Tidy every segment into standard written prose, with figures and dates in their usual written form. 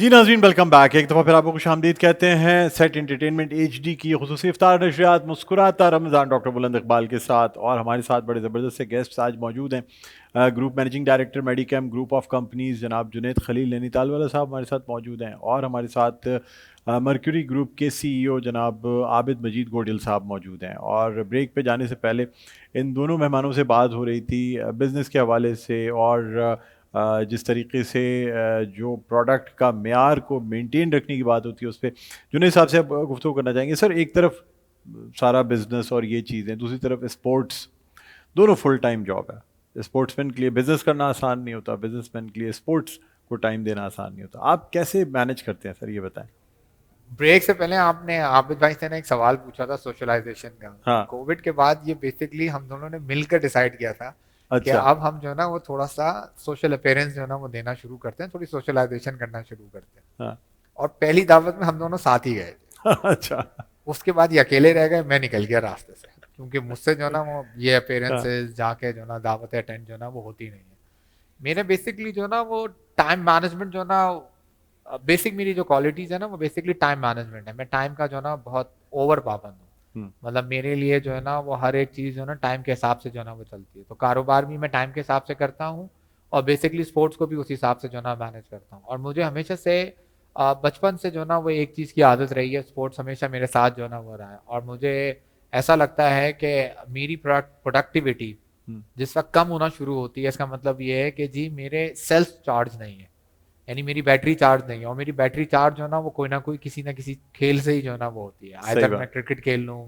जी नाज़रीन, welcome back. एक दफ़ा फिर आपको खुशामदीद कहते हैं सेट एंटरटेनमेंट HD की खुसूसी इफ्तार नशरियात मुस्कुराता रमज़ान डॉक्टर बुलंद इकबाल के साथ, और हमारे साथ बड़े ज़बरदस्त से गेस्ट आज मौजूद हैं। Group managing director Medicam group of companies जनाब जुनैद खलील नैनीताल वाला साहब हमारे साथ मौजूद हैं, और हमारे साथ मर्क्यूरी ग्रुप के CEO जनाब आबिद मजीद गोडिल साहब मौजूद हैं। और ब्रेक पे जाने से पहले इन दोनों मेहमानों से बात हो रही थी बिज़नेस के हवाले से, और जिस तरीके से जो प्रोडक्ट का मेयार को मेंटेन रखने की बात होती है उस पर जुनैद साहब से अब गुफ्तगू करना चाहेंगे। सर, एक तरफ सारा बिजनेस और ये चीज़ें, दूसरी तरफ स्पोर्ट्स, दोनों फुल टाइम जॉब है। स्पोर्ट्समैन के लिए बिजनेस करना आसान नहीं होता, बिजनेसमैन के लिए स्पोर्ट्स को टाइम देना आसान नहीं होता। आप कैसे मैनेज करते हैं सर, ये बताएं। ब्रेक से पहले आपने आबिद भाई से ना एक सवाल पूछा था सोशलाइजेशन का। हाँ। कोविड के बाद ये बेसिकली हम दोनों ने मिलकर डिसाइड किया था कि अच्छा। अब हम जो है ना वो थोड़ा सा सोशल अपेयरेंस जो है ना वो देना शुरू करते हैं, थोड़ी सोशलाइजेशन करना शुरू करते हैं। हाँ। और पहली दावत में हम दोनों साथ ही गए थे। अच्छा। उसके बाद ये अकेले रह गए, मैं निकल गया रास्ते से, क्योंकि मुझसे जो है ना वो ये हाँ। अपेयरेंसेस जाके जो है ना दावतें अटेंड जो है ना वो होती नहीं है। मेरे बेसिकली जो है ना वो टाइम मैनेजमेंट जो है ना बेसिक मेरी जो क्वालिटीज है ना वो बेसिकली टाइम मैनेजमेंट है। मैं टाइम का जो है ना बहुत ओवर पाबंद हूँ। हम्म। मतलब मेरे लिए जो है ना वो हर एक चीज़ जो है ना टाइम के हिसाब से जो है ना वो चलती है। तो कारोबार भी मैं टाइम के हिसाब से करता हूँ, और बेसिकली स्पोर्ट्स को भी उस हिसाब से जो है ना मैनेज करता हूँ। और मुझे हमेशा से बचपन से जो है ना वो एक चीज़ की आदत रही है, स्पोर्ट्स हमेशा मेरे साथ जो है ना वो रहा है। और मुझे ऐसा लगता है कि मेरी प्रोडक्टिविटी हम्म। जिस वक्त कम होना शुरू होती है, इसका मतलब ये है कि जी मेरे सेल्फ चार्ज नहीं है, यानी मेरी बैटरी चार्ज नहीं है। और मेरी बैटरी चार्ज जो है ना वो कोई ना कोई किसी ना किसी खेल से ही जो है ना वो होती है। सही आइदर मैं बात। क्रिकेट खेल लूँ,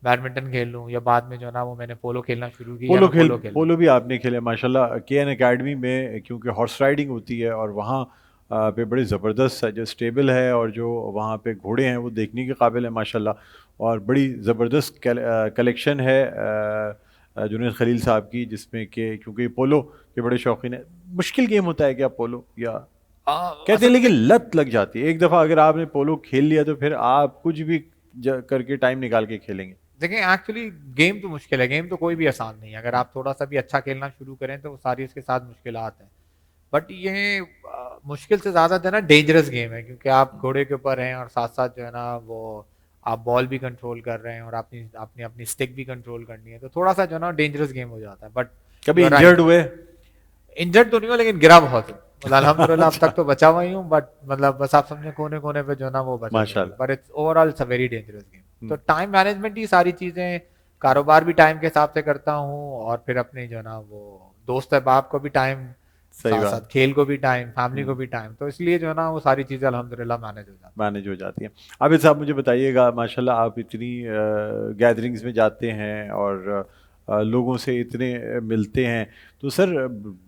बैडमिंटन खेल लूँ, या बाद में जो है ना वो मैंने पोलो खेलना शुरू किया, या मैं पोलो खेल लूँ। पोलो भी आपने खेले माशाल्लाह। KN एकेडमी में क्योंकि हॉर्स राइडिंग होती है, और वहाँ पे बड़ी ज़बरदस्त जो स्टेबल है, और जो वहाँ पे घोड़े हैं वो देखने के काबिल है माशाल्लाह। और बड़ी ज़बरदस्त कलेक्शन है जुनैद खलील साहब की, जिसमें कि क्योंकि पोलो के बड़े शौकीन है। मुश्किल गेम होता है क्या पोलो, या कहते हैं असल लेकिन में लत लग जाती है एक दफ़ा अगर आपने पोलो खेल लिया तो फिर आप कुछ भी करके टाइम निकाल के खेलेंगे। देखिए, एक्चुअली गेम तो मुश्किल है, गेम तो कोई भी आसान नहीं है। अगर आप थोड़ा सा भी अच्छा खेलना शुरू करें तो वो सारी उसके साथ मुश्किलात हैं। बट ये मुश्किल से ज़्यादा है ना डेंजरस गेम है, क्योंकि आप घोड़े के ऊपर हैं और साथ साथ जो है ना वो आप बॉल भी कंट्रोल कर रहे हैं, और अपनी अपनी अपनी स्टिक भी कंट्रोल करनी है। तो थोड़ा सा जो है ना डेंजरस गेम हो जाता है। बट कभी यू आर इंजर्ड राइट, हुए? इंजर्ड तो नहीं हो, लेकिन गिरा बहुत हूँ। मतलब अल्हम्दुलिल्लाह अब तक तो बचा हुआ ही हूँ, बट मतलब बस आप समझे कोने कोने पे जो है ना वो बचा हुआ है। माशाल्लाह। But it's overall it's a very dangerous game. तो हम्म। टाइम मैनेजमेंट ही सारी चीज़ें, कारोबार भी टाइम के हिसाब से करता हूँ, और फिर अपने जो है ना वो दोस्त अहबाब को भी टाइम, सही साथ साथ बात। खेल को भी टाइम, फैमिली को हम्म। भी टाइम। तो इसलिए जो है ना वो सारी चीज़ें अल्हम्दुलिल्लाह मैनेज हो जाती मैनेज हो जाती है। आबिद साहब, मुझे बताइएगा, माशाल्लाह आप इतनी गैदरिंग्स में जाते हैं और लोगों से इतने मिलते हैं, तो सर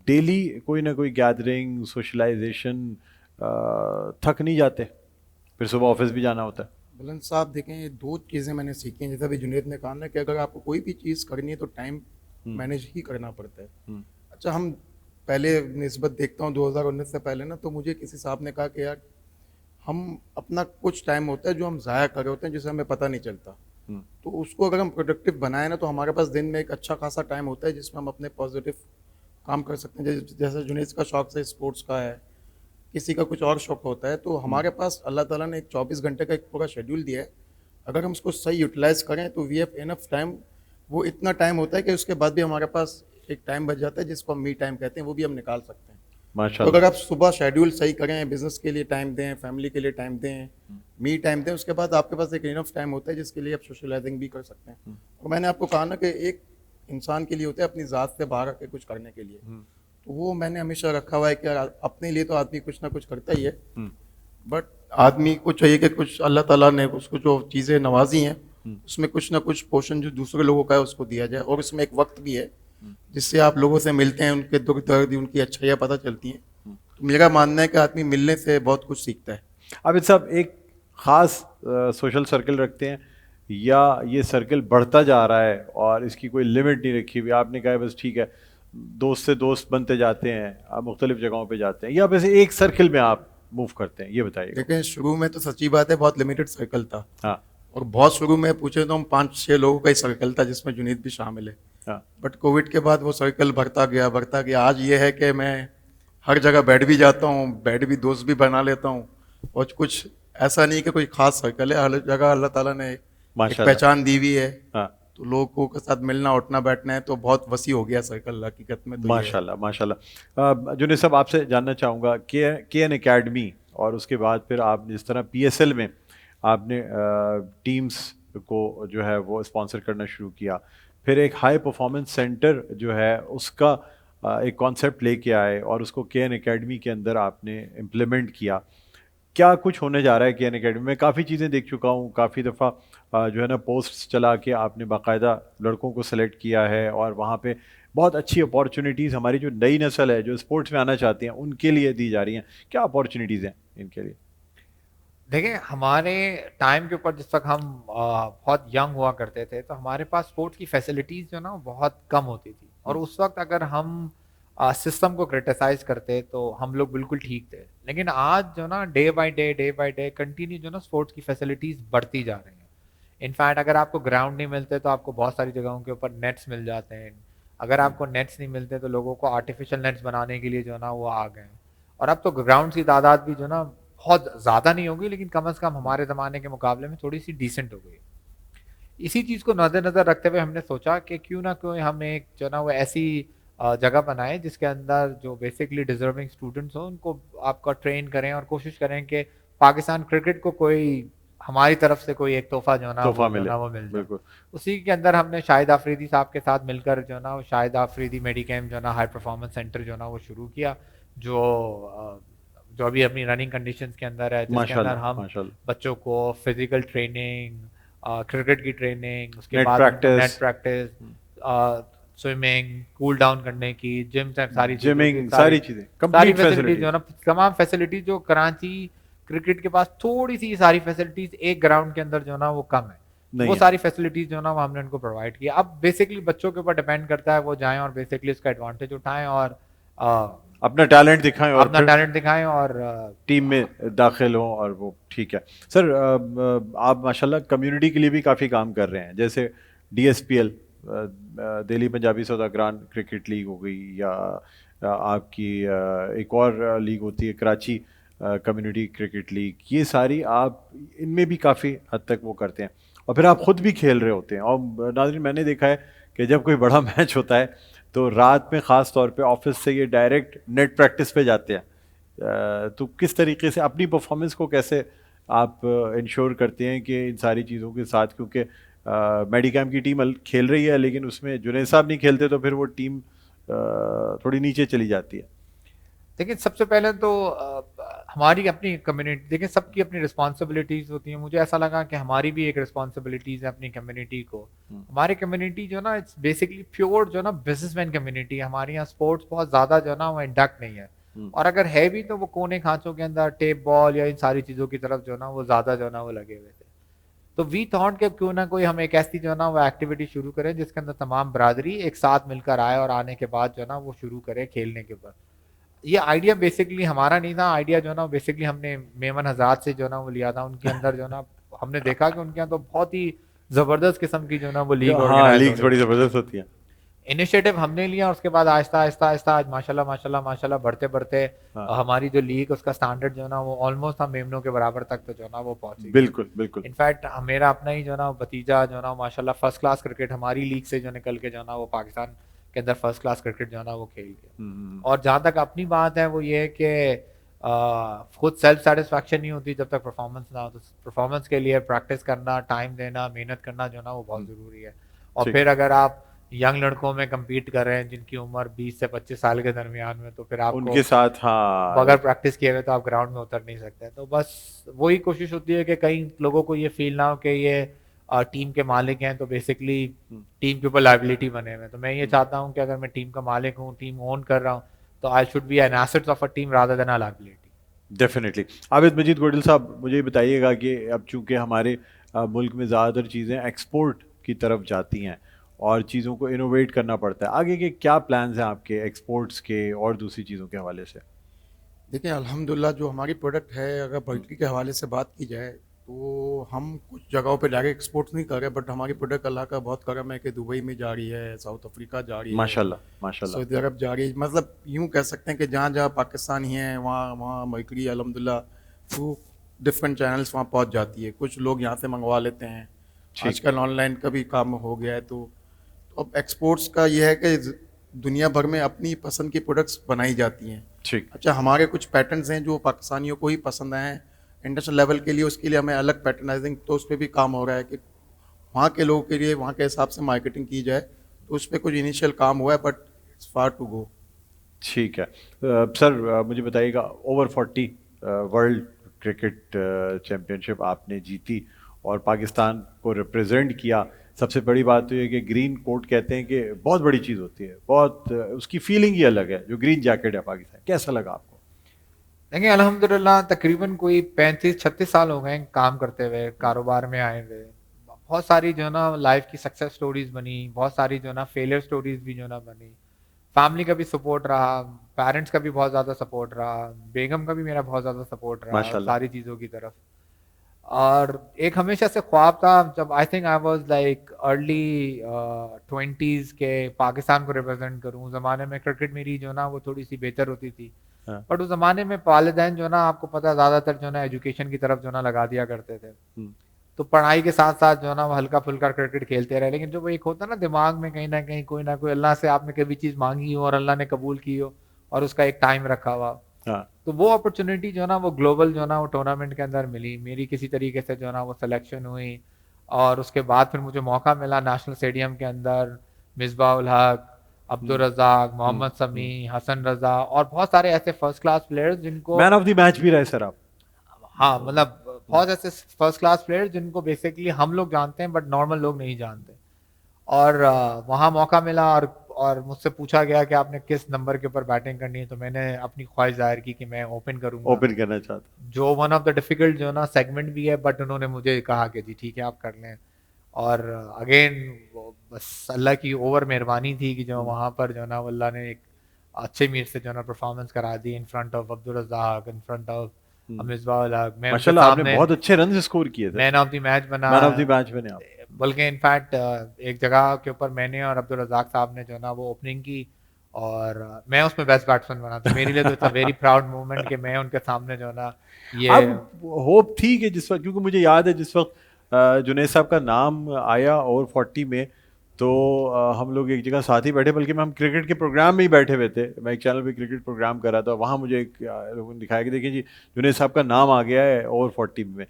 डेली कोई ना कोई गैदरिंग सोशलाइजेशन थक नहीं जाते? फिर सुबह ऑफिस भी जाना होता है। बुलंद साहब देखें, ये दो चीज़ें मैंने सीखी हैं। जैसा भी जुनेद ने कहा ना कि अगर आपको कोई भी चीज़ करनी है तो टाइम हम्म। मैनेज ही करना पड़ता है। हम्म। अच्छा, हम पहले निस्बत देखता हूँ 2019 से पहले ना, तो मुझे किसी साहब ने कहा कि यार हम अपना कुछ टाइम होता है जो हम ज़ाया कर रहे होते हैं, जिसे हमें पता नहीं चलता। हम्म। तो उसको अगर हम प्रोडक्टिव बनाए ना, तो हमारे पास दिन में एक अच्छा खासा टाइम होता है जिसमें हम अपने पॉजिटिव काम कर सकते हैं। जैसे जुनेद का शौक से स्पोर्ट्स का है, किसी का कुछ और शौक होता है, तो हम्म। हमारे पास अल्लाह ताला ने एक 24 घंटे का एक पूरा शेड्यूल दिया है। अगर हम उसको सही यूटिलाइज करें तो वी हैव इनफ टाइम। वो इतना टाइम होता है कि उसके बाद भी हमारे पास एक टाइम बच जाता है जिसको हम मी टाइम कहते हैं, वो भी हम निकाल सकते हैं। तो माशाल्लाह। अगर आप सुबह शेड्यूल सही करें, बिजनेस के लिए टाइम दें, फैमिली के लिए टाइम दें, मी टाइम दें, उसके बाद आपके पास एक इनफ टाइम होता है जिसके लिए आप सोशलाइजिंग भी कर सकते हैं। और मैंने आपको कहा ना कि एक इंसान के लिए होता है अपनी ज़ात से बाहर आके कुछ करने के लिए, तो वो मैंने हमेशा रखा हुआ है कि यार अपने लिए तो आदमी कुछ ना कुछ करता ही है, बट आदमी को चाहिए कि कुछ अल्लाह ताला ने उसको जो चीज़ें नवाजी हैं उसमें कुछ ना कुछ पोर्शन जो दूसरे लोगों का है उसको दिया जाए। और उसमें एक वक्त भी है जिससे आप लोगों से मिलते हैं, उनके दुख दर्द, उनकी अच्छाइयाँ पता चलती हैं। तो मेरा मानना है कि आदमी मिलने से बहुत कुछ सीखता है। आबिद साहब, एक ख़ास सोशल सर्कल रखते हैं, या ये सर्कल बढ़ता जा रहा है और इसकी कोई लिमिट नहीं रखी हुई? आपने कहा बस ठीक है, दोस्त से दोस्त बनते जाते हैं, आप मुख्तलिफ जगहों पे जाते हैं, या वैसे एक सर्कल में आप मूव करते हैं, ये बताइए। देखें, शुरू में तो सच्ची बात है बहुत लिमिटेड सर्कल था, हाँ। और बहुत शुरू में पूछे तो हम 5-6 लोगों का ही सर्कल था जिसमें जुनीद भी शामिल है। हाँ। बट कोविड के बाद वो सर्कल बढ़ता गया बढ़ता गया। आज ये है कि मैं हर जगह बैठ भी जाता हूँ, बैठ भी दोस्त भी बना लेता हूँ, और कुछ ऐसा नहीं कि कोई खास सर्कल है, हर जगह अल्लाह ताला ने एक माशाल्लाह। पहचान दी हुई है। हाँ, तो लोगों के साथ मिलना उठना बैठना है तो बहुत वसी हो गया सर्कल, हकीकत में तो ये है। माशाल्लाह माशाल्लाह। जुनेद साहब, आपसे जानना चाहूँगा के एन एकेडमी और उसके बाद फिर आप जिस तरह पीएसएल में आपने टीम्स को जो है वो स्पॉन्सर करना शुरू किया, फिर एक हाई परफॉर्मेंस सेंटर जो है उसका एक कॉन्सेप्ट लेके आए और उसको के एन एकेडमी के अंदर आपने इम्प्लीमेंट किया। क्या कुछ होने जा रहा है के एन एकेडमी में? काफ़ी चीज़ें देख चुका हूँ, काफ़ी दफ़ा जो है ना पोस्ट्स चला के आपने बाकायदा लड़कों को सेलेक्ट किया है और वहाँ पे बहुत अच्छी अपॉर्चुनिटीज़ हमारी जो नई नस्ल है जो स्पोर्ट्स में आना चाहती हैं उनके लिए दी जा रही हैं। क्या अपॉर्चुनिटीज़ हैं इनके लिए? देखिए, हमारे टाइम के ऊपर जिस वक़्त हम बहुत यंग हुआ करते थे, तो हमारे पास स्पोर्ट्स की फैसिलिटीज़ जो ना बहुत कम होती थी और उस वक़्त अगर हम सिस्टम को क्रिटिसाइज़ करते तो हम लोग बिल्कुल ठीक थे। लेकिन आज जो ना डे बाय डे कंटिन्यू जो ना स्पोर्ट्स की फैसिलिटीज़ बढ़ती जा रही हैं। इनफैक्ट अगर आपको ग्राउंड नहीं मिलते तो आपको बहुत सारी जगहों के ऊपर नेट्स मिल जाते हैं। अगर आपको नेट्स नहीं मिलते तो लोगों को आर्टिफ़िशियल नेट्स बनाने के लिए जो ना वो आ गए हैं। और अब तो ग्राउंड्स की तादाद भी जो ना बहुत ज़्यादा नहीं होगी, लेकिन कम से कम हमारे ज़माने के मुकाबले में थोड़ी-सी डिसेंट हो गई है। इसी चीज़ को मद्देनज़र रखते हुए हमने सोचा कि क्यों ना क्यों हम एक जो ना वो ऐसी जगह बनाएँ जिसके अंदर जो बेसिकली डिज़र्विंग स्टूडेंट्स हों उनको आपका ट्रेन करें और कोशिश करें कि पाकिस्तान क्रिकेट को कोई हमारी तरफ से कोई एक तोहफ़ा तोहफ़ा जो मिले, ना वो मिल जाए। बिल्कुल। उसी के अंदर हमने शाहिद आफरीदी साहब के साथ मिलकर जो ना वो शाहिद आफरीदी मेडिकेम जो ना हाई परफॉर्मेंस सेंटर जो ना वो शुरू किया, जो जो अभी अपनी रनिंग कंडीशंस के अंदर है, जिसके अंदर माशाल्लाह हम माशाल्लाह। बच्चों को फिजिकल ट्रेनिंग, क्रिकेट की ट्रेनिंग, उसके नेट बाद उनको practice, net practice, swimming, cool down करने की, जिम से सारी चीज़ों की जिमिंग, सारी चीज़ें, सारी कंप्लीट फैसिलिटीज़ जो फैसिलिटीज़। है ना, तमाम फैसिलिटीज़ जो कराची क्रिकेट के पास थोड़ी-सी सारी फैसिलिटीज़ एक ग्राउंड के अंदर जो ना वो कम है। नहीं वो है। सारी फैसिलिटीज़ जो ना वो हमने उनको प्रोवाइड किया। अब बेसिकली बच्चों के ऊपर डिपेंड करता है वो जाएँ और बेसिकली इसका एडवांटेज उठाएँ और अपना टैलेंट दिखाएँ और अपना फिर टैलेंट दिखाएँ और टीम में दाखिल हों और वो ठीक है। सर, आप माशाल्लाह कम्युनिटी के लिए भी काफ़ी काम कर रहे हैं, जैसे डीएसपीएल, दिल्ली पंजाबी सौदागरान क्रिकेट लीग हो गई, या आपकी एक और लीग होती है कराची कम्युनिटी क्रिकेट लीग, ये सारी आप इनमें भी काफ़ी हद तक वो करते हैं और फिर आप खुद भी खेल रहे होते हैं। और नाज़रीन, मैंने देखा है कि जब कोई बड़ा मैच होता है तो रात में ख़ास तौर पे ऑफिस से ये डायरेक्ट नेट प्रैक्टिस पे जाते हैं। तो किस तरीके से अपनी परफॉर्मेंस को कैसे आप इंश्योर करते हैं कि इन सारी चीज़ों के साथ, क्योंकि मेडिकैम की टीम खेल रही है लेकिन उसमें जुनैद साहब नहीं खेलते तो फिर वो टीम थोड़ी नीचे चली जाती है। देखिए, सबसे पहले तो हमारी अपनी कम्युनिटी, देखिए सबकी अपनी रिस्पॉन्सिबिलिटीज़ होती हैं। मुझे ऐसा लगा कि हमारी भी एक रिस्पॉन्सिबिलिटीज़ है अपनी कम्युनिटी को। हमारी कम्युनिटी जो ना इट्स बेसिकली प्योर जो ना बिजनेसमैन कम्युनिटी है। हमारे यहाँ स्पोर्ट्स बहुत ज़्यादा जो ना वो इंडक्ट नहीं है और अगर है भी तो वो कोने खाँचों के अंदर टेप बॉल या इन सारी चीज़ों की तरफ जो ना वो ज़्यादा जो ना वो लगे हुए थे। तो वी थॉट कि क्यों ना कोई हम एक ऐसी जो ना वो एक्टिविटी शुरू करें जिसके अंदर तमाम बरादरी एक साथ मिलकर आए और आने के बाद जो ना वो शुरू करे खेलने के ऊपर। ये आइडिया बेसिकली हमारा नहीं था, आइडिया जो ना बेसिकली हमने मेमन हज़ात से जो ना वो लिया था। उनके अंदर जो ना हमने देखा कि उनके यहाँ तो बहुत ही ज़बरदस्त किस्म की जो ना वो लीग हाँ, ऑर्गेनाइज हो लीग्स रही बड़ी थी। ज़बरदस्त होती हैं। इनिशिएटिव हमने लिया और उसके बाद आहिस्ता-आहिस्ता आज माशाल्लाह बढ़ते-बढ़ते हाँ, हमारी जो लीग उसका स्टैंडर्ड जो ना वो ऑलमोस्ट हम मेमनों के बराबर तक तो जो ना वो पहुँच गई। बिल्कुल बिल्कुल। इनफैक्ट मेरा अपना ही जो ना भतीजा जो ना माशाल्लाह फर्स्ट क्लास क्रिकेट हमारी लीग से जो निकल के जो ना वो पाकिस्तान के अंदर फर्स्ट क्लास क्रिकेट जो ना वो खेल गया। और जहाँ तक अपनी बात है वो ये है कि खुद सेल्फ सेटिस्फैक्शन नहीं होती जब तक परफॉर्मेंस ना हो। तो परफॉर्मेंस के लिए प्रैक्टिस करना, टाइम देना, मेहनत करना जो ना वो बहुत ज़रूरी है। और ठीक। फिर अगर आप यंग लड़कों में कम्पीट कर रहे हैं जिनकी उम्र 20 से 25 साल के दरमियान में, तो फिर आपको उनके साथ, हाँ, बगैर प्रैक्टिस किए हुए तो आप ग्राउंड में उतर नहीं सकते। तो बस वही कोशिश होती है कि कई लोगों को ये फील ना हो कि ये टीम के मालिक हैं तो बेसिकली टीम के ऊपर लायबिलिटी बने हुए हैं। तो मैं ये चाहता हूँ कि अगर मैं टीम का मालिक हूँ, टीम ओन कर रहा हूँ, तो I should be an asset of a team rather than a liability. Definitely. Abid Majeed Godil Sahab, मुझे ये बताइएगा कि अब चूंकि हमारे मुल्क में ज़्यादातर चीज़ें एक्सपोर्ट की तरफ जाती हैं और चीज़ों को इनोवेट करना पड़ता है, आगे के क्या प्लान्स हैं आपके एक्सपोर्ट्स के और दूसरी चीज़ों के हवाले से? देखिए अल्हम्दुलिल्लाह जो हमारी प्रोडक्ट है, अगर पोल्ट्री के हवाले से बात की जाए तो हम कुछ जगहों पे डायरेक्ट एक्सपोर्ट नहीं कर रहे, बट हमारी प्रोडक्ट अल्लाह का बहुत करम है कि दुबई में जा रही है, साउथ अफ्रीका जा रही है, माशाल्लाह माशाल्लाह। सऊदी अरब जा रही है। मतलब यूँ कह सकते हैं कि जहाँ जहाँ पाकिस्तानी हैं वहाँ वहाँ मर्करी अल्हम्दुलिल्लाह डिफरेंट चैनल्स वहाँ पहुँच जाती है, कुछ लोग यहाँ से मंगवा लेते हैं। ठीक। आजकल ऑनलाइन का भी काम हो गया है, तो अब एक्सपोर्ट्स का ये है कि दुनिया भर में अपनी पसंद की प्रोडक्ट्स बनाई जाती हैं। ठीक। अच्छा, हमारे कुछ पैटर्न्स हैं जो पाकिस्तानियों को ही पसंद आए हैं इंटरनेशनल लेवल के लिए, उसके लिए हमें अलग पैटर्नाइजिंग, तो उस पर भी काम हो रहा है कि वहाँ के लोगों के लिए वहाँ के हिसाब से मार्केटिंग की जाए, तो उस पर कुछ इनिशियल काम हुआ है, but it's far to go. ठीक है सर, मुझे बताइएगा ओवर 40 वर्ल्ड क्रिकेट चैम्पियनशिप आपने जीती और पाकिस्तान को रिप्रेजेंट किया। सबसे बड़ी बात तो ये कि ग्रीन कोट कहते हैं कि बहुत बड़ी चीज़ होती है, बहुत उसकी फीलिंग ही अलग है जो ग्रीन जैकेट है पाकिस्तान। कैसा लगा आपको? देखिए अल्हम्दुलिल्लाह तकरीबन कोई 35-36 साल हो गए काम करते हुए, कारोबार में आए हुए। बहुत सारी जो है ना लाइफ की सक्सेस स्टोरीज बनी, बहुत सारी जो है ना फेलियर स्टोरीज भी जो है ना बनी। फैमिली का भी सपोर्ट रहा, पेरेंट्स का भी बहुत ज़्यादा सपोर्ट रहा, बेगम का भी मेरा बहुत ज़्यादा सपोर्ट रहा माशाल्लाह। सारी चीज़ों की तरफ। और एक हमेशा से ख्वाब था, जब I think I was like early 20s के पाकिस्तान को रिप्रेजेंट करूं। उस ज़माने में क्रिकेट मेरी जो ना वो थोड़ी सी बेहतर होती थी, हाँ। बट उस ज़माने में वालिदैन जो ना आपको पता है ज़्यादातर जो ना एजुकेशन की तरफ जो ना लगा दिया करते थे। तो पढ़ाई के साथ साथ जो ना वो हल्का फुल्का क्रिकेट खेलते रहे, लेकिन जो वो एक होता है ना दिमाग में कहीं ना कहीं कोई ना कोई अल्लाह से आपने कभी चीज़ मांगी हो और अल्लाह ने कबूल की हो और उसका एक टाइम रखा हुआ, हाँ। तो वो अपॉर्चुनिटी जो ना वो ग्लोबल जो ना वो टूर्नामेंट के अंदर मिली। मेरी किसी तरीके से जो ना वो सिलेक्शन हुई और उसके बाद फिर मुझे मौका मिला नेशनल स्टेडियम के अंदर मिसबाह उल हक, अब्दुल रज़ाक, मोहम्मद समी, हसन रजा और बहुत सारे ऐसे फर्स्ट क्लास प्लेयर्स जिनको मैन ऑफ द मैच भी रहे सर आप। हाँ मतलब बहुत ऐसे फर्स्ट क्लास प्लेयर्स जिनको बेसिकली हम लोग जानते हैं बट नॉर्मल लोग नहीं जानते। और वहाँ मौका मिला और मुझसे पूछा गया कि आपने किस नंबर के ऊपर बैटिंग करनी है, तो मैंने अपनी ख्वाहिश जाहिर की कि मैं ओपन करूंगा, ओपन करना चाहता। जो वन ऑफ द डिफिकल्ट जो ना सेगमेंट भी है, बट उन्होंने मुझे कहा कि जी ठीक है आप कर लें। और अगेन बस अल्लाह की ओवर मेहरबानी थी कि जो वहाँ पर जो ना अल्लाह ने एक अच्छे मीर से जो ना परफॉर्मेंस करा दी in front of Abdul Razzaq, in front of Misbah ul Haq. मैं उनके माशाल्लाह आपने सामने बहुत अच्छे रन स्कोर किए थे। मैन ऑफ द मैच बना, मैन ऑफ द मैच बने आप। बल्कि इनफैक्ट एक जगह के ऊपर मैंने और अब्दुल रज़ाक साहब ने जो ना वो ओपनिंग की और मैं उसमें बेस्ट बैट्समैन बना, तो मेरे लिए तो it's a very proud moment कि मैं उनके सामने जो ना ये अब होप थी कि जिस वक्त, क्योंकि मुझे याद है जिस वक्त जुनैद साहब का नाम आया ओवर 40 में, तो हम लोग एक जगह साथ ही बैठे, बल्कि हम क्रिकेट के प्रोग्राम में ही बैठे हुए थे। मैं एक चैनल पे क्रिकेट प्रोग्राम कर रहा था, वहाँ मुझे एक लोगों ने दिखाया कि देखिए जी जुनैद साहब का नाम आ गया है ओवर 40 में।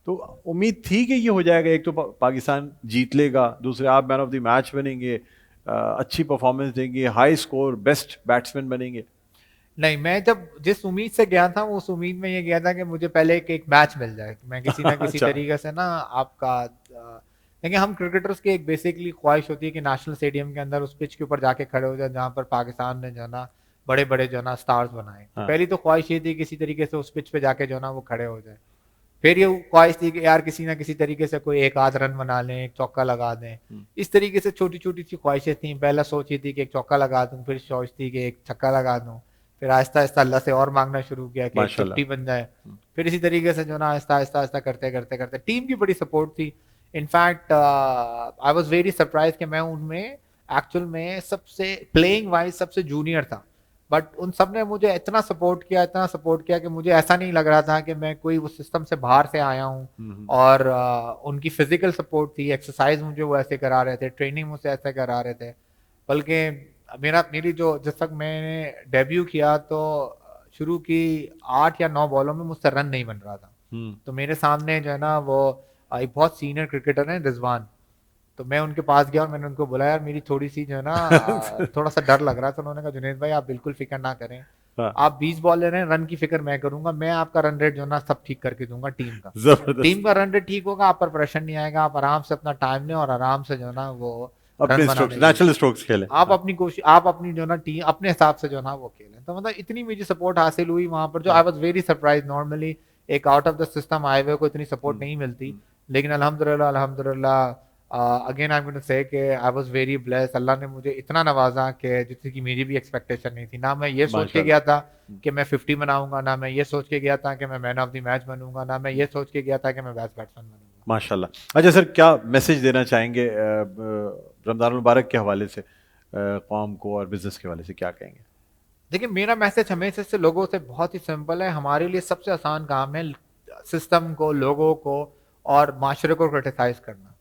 तो उम्मीद थी कि ये हो जाएगा, एक तो पाकिस्तान जीत लेगा, दूसरे आप मैन ऑफ द मैच बनेंगे, अच्छी परफॉर्मेंस देंगे, हाई स्कोर, बेस्ट बैट्समैन बनेंगे। नहीं, मैं जब जिस उम्मीद से गया था वो उस उम्मीद में ये गया था कि मुझे पहले एक मैच मिल जाए, कि मैं किसी ना किसी अच्छा। तरीके से ना आपका देखिए हम क्रिकेटर्स की एक बेसिकली ख्वाहिश होती है कि नेशनल स्टेडियम के अंदर उस पिच के ऊपर जाके खड़े हो जाए जहाँ पर पाकिस्तान ने जो ना बड़े बड़े जो ना स्टार्स बनाए। तो हाँ। पहली तो ख्वाहिश ये थी किसी तरीके से उस पिच पे जाके जो ना वो खड़े हो जाए। फिर ये ख्वाहिश थी कि यार किसी ना किसी तरीके से कोई एक आध रन बना लें, एक चौका लगा दें। इस तरीके से छोटी छोटी सी ख्वाहिशें थी। पहला सोच ये थी कि एक चौका लगा दूं, फिर सोच थी कि एक छक्का लगा दूं, फिर आहिस्ता आहिस्ता अल्लाह से और मांगना शुरू किया कि एक माशाल्लाह। 50 बन जाए। फिर इसी तरीके से जो ना आहिस्ता आहिस्ता आहिस्ता करते करते करते टीम की बड़ी सपोर्ट थी। In fact I was very surprise कि मैं उनमें एक्चुअल में सबसे प्लेइंग वाइज सबसे जूनियर था, बट उन सब ने मुझे इतना सपोर्ट किया कि मुझे ऐसा नहीं लग रहा था कि मैं कोई उस सिस्टम से बाहर से आया हूँ। और उनकी फिजिकल सपोर्ट थी, एक्सरसाइज मुझे वो ऐसे करा रहे थे, ट्रेनिंग मुझसे ऐसे करा रहे थे। बल्कि मेरी जो जिस वक्त मैंने डेब्यू किया तो शुरू की 8 या 9 बॉलों में मुझसे रन नहीं बन रहा था। तो मेरे सामने जो है ना वो एक बहुत सीनियर क्रिकेटर है रिजवान, तो मैं उनके पास गया और मैंने उनको बोला यार मेरी थोड़ी सी जो है ना थोड़ा सा डर लग रहा है। तो उन्होंने कहा जुनैद भाई आप बिल्कुल फिक्र ना करें, हाँ। आप 20 बॉल ले रहे हैं, रन की फिक्र मैं करूंगा, मैं आपका रन रेट जो है ना सब ठीक करके दूंगा टीम का। जबरदस्त। टीम का रन रेट ठीक होगा, आप पर प्रेशर नहीं आएगा, आप आराम से अपना टाइम लें और आराम से जो है ना वो अपने रन स्ट्रोक्स, बनाने नेचुरल स्ट्रोक्स खेले। आप अपनी कोशिश, आप अपनी जो ना टीम अपने हिसाब से जो ना वो खेलें। तो मतलब इतनी मुझे सपोर्ट हासिल हुई वहां पर, जो I was very surprise. Normally एक आउट ऑफ द सिस्टम आए हुए को इतनी सपोर्ट नहीं मिलती, लेकिन अल्हम्दुलिल्लाह again I am going to say कि आई वाज वेरी ब्लेस्ड। अल्लाह ने मुझे इतना नवाजा कि जिसकी कि मेरी भी एक्सपेक्टेशन नहीं थी। ना मैं ये सोच के गया था कि मैं 50 बनाऊंगा, ना मैं ये सोच के गया था कि मैं मैन ऑफ द मैच बनूंगा, ना मैं ये सोच के गया था कि मैं बेस्ट बैट्समैन बनूंगा। माशाल्लाह। अच्छा सर, क्या मैसेज देना चाहेंगे रमज़ान मुबारक के हवाले से कौम को, और बिजनेस के हवाले से क्या कहेंगे? देखिए मेरा मैसेज हमेशा से लोगों से बहुत ही सिंपल है। हमारे लिए सबसे आसान काम है सिस्टम को, लोगों को और माशरे को क्रिटिसाइज करना।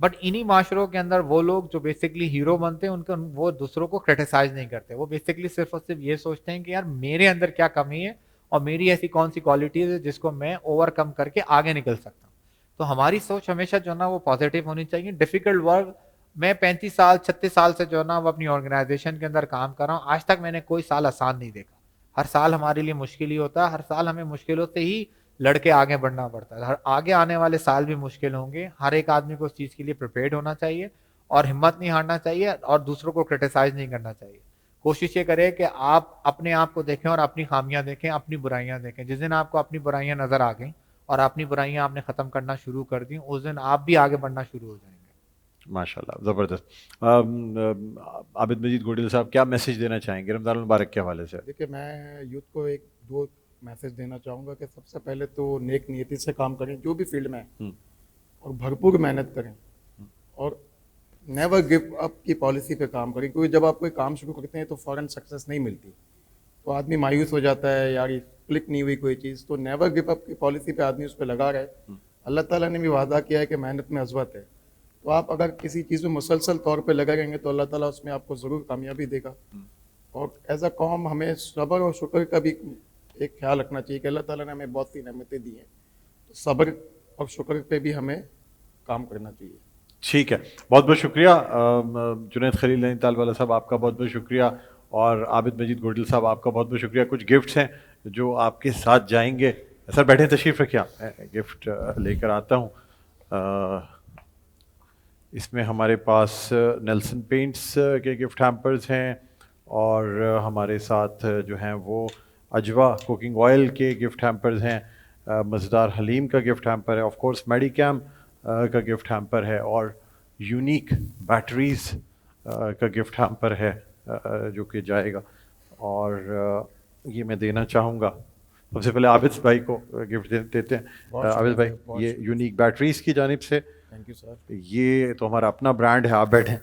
बट इन्हीं माशरों के अंदर वो लोग जो बेसिकली हीरो बनते हैं उनको वो दूसरों को क्रिटिसाइज नहीं करते, वो बेसिकली सिर्फ और सिर्फ ये सोचते हैं कि यार मेरे अंदर क्या कमी है और मेरी ऐसी कौन सी क्वालिटीज है जिसको मैं ओवरकम करके आगे निकल सकता हूँ। तो हमारी सोच हमेशा जो ना वो पॉजिटिव होनी चाहिए। डिफिकल्ट वर्क, मैं 35 साल 36 साल से जो ना वो अपनी ऑर्गेनाइजेशन के अंदर काम कर रहा हूँ, आज तक मैंने कोई साल आसान नहीं देखा। हर साल हमारे लिए मुश्किल ही होता है, हर साल हमें मुश्किलों से ही लड़के आगे बढ़ना पड़ता है। हर आगे आने वाले साल भी मुश्किल होंगे। हर एक आदमी को उस चीज़ के लिए प्रिपेयर्ड होना चाहिए और हिम्मत नहीं हारना चाहिए और दूसरों को क्रिटिसाइज नहीं करना चाहिए। कोशिश ये करें कि आप अपने आप को देखें और अपनी खामियां देखें, अपनी बुराइयां देखें। जिस दिन आपको अपनी बुराइयां नजर आ गई और अपनी बुराइयां आपने खत्म करना शुरू कर दी, उस दिन आप भी आगे बढ़ना शुरू हो जाएंगे। माशाल्लाह, ज़बरदस्त। आबिद मजीद गोडिल साहब, क्या मैसेज देना चाहेंगे रमज़ान मुबारक के हवाले से? देखिए, मैं यूथ को एक दो मैसेज देना चाहूँगा कि सबसे पहले तो नेक नियति से काम करें जो भी फील्ड में है, और भरपूर मेहनत करें और नेवर गिव अप की पॉलिसी पे काम करें, क्योंकि जब आप कोई काम शुरू करते हैं तो फ़ौरन सक्सेस नहीं मिलती, तो आदमी मायूस हो जाता है, यार ये क्लिक नहीं हुई कोई चीज़। तो नेवर गिव अप की पॉलिसी पे आदमी उस पर लगा रहे। अल्लाह ताला ने भी वादा किया है कि मेहनत में अज़वत है, तो आप अगर किसी चीज़ में मुसलसल तौर पे लगे रहेंगे तो अल्लाह ताला उसमें आपको ज़रूर कामयाबी देगा। और एज अ कौम हमें सब्र और शुक्र का भी एक ख्याल रखना चाहिए कि अल्लाह ताला ने हमें बहुत सी नेमतें दी हैं, तो सब्र और शुक्र पे भी हमें काम करना चाहिए। ठीक है, बहुत बहुत शुक्रिया जुनैद खलील नैनीताल वाला साहब, आपका बहुत बहुत शुक्रिया, और आबिद मजीद गोडिल साहब, आपका बहुत बहुत शुक्रिया। कुछ गिफ्ट्स हैं जो आपके साथ जाएंगे। सर बैठे, तशरीफ़ रखिए, आप गिफ्ट लेकर आता हूँ। इसमें हमारे पास नेल्सन पेंट्स के गिफ्ट हैम्पर्स हैं, और हमारे साथ जो हैं वो अजवा कुकिंग ऑयल के गिफ्ट हैम्पर्स हैं, मज़ेदार हलीम का गिफ्ट हैम्पर है, ऑफ कोर्स मेडिकैम का गिफ्ट हैम्पर है, और यूनिक बैटरीज़ का गिफ्ट हैम्पर है जो कि जाएगा। और ये मैं देना चाहूँगा, सबसे पहले आबिद भाई को गिफ्ट देते हैं। आबिद भाई, ये यूनिक बैटरीज़ की जानिब से, थैंक यू सर। ये तो हमारा अपना ब्रांड है, आप बैठे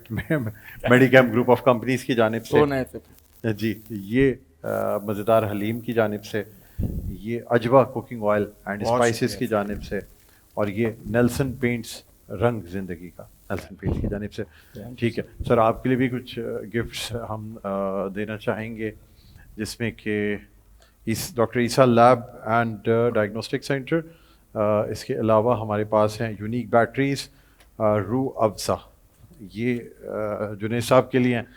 मेडिकैम ग्रुप ऑफ कंपनीज की जानिब से जी, ये मज़ेदार हलीम की जानिब से, ये अजवा कुकिंग ऑयल एंड स्पाइसेस की जानिब से, और ये नेल्सन पेंट्स रंग ज़िंदगी का नेल्सन पेंट्स की जानिब से। ठीक है सर, आपके लिए भी कुछ गिफ्ट्स हम देना चाहेंगे, जिसमें कि इस doctor Isa lab and diagnostic centre, इसके अलावा हमारे पास हैं यूनिक बैटरीज़, रूह अफ़ज़ा, ये जुनैद साहब के लिए हैं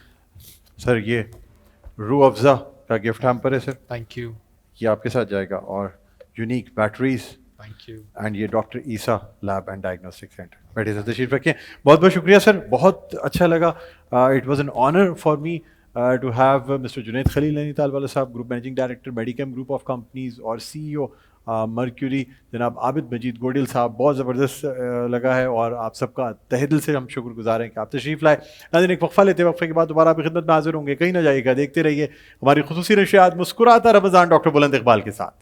सर। ये रूह अफ़ज़ा का गिफ्ट हैम्पर है सर, थैंक यू। ये आपके साथ जाएगा, और unique batteries, thank you. And ये doctor Isa lab and diagnostic centre. बैठे सर, तशरीफ़ रखें। बहुत बहुत शुक्रिया सर, बहुत अच्छा लगा। It was an honour for me to have mister Junaid Khalil Nainital वाला Sahab, group managing director Medicam group of companies और CEO मर्क्यूरी, जनाब आबिद मजीद गोडिल साहब। बहुत ज़बरदस्त लगा है, और आप सबका तहे दिल से हम शुक्रगुजार हैं कि आप तशरीफ़ लाए। नाज़रीन, एक वक्फ़ा लेते, वक्फ़े के बाद दोबारा आपकी खिदमत में हाजिर होंगे। कहीं ना जाइएगा, देखते रहिए हमारी खुसूसी नशियात मुस्कुराता रमज़ान डॉक्टर बुलंद इकबाल के साथ।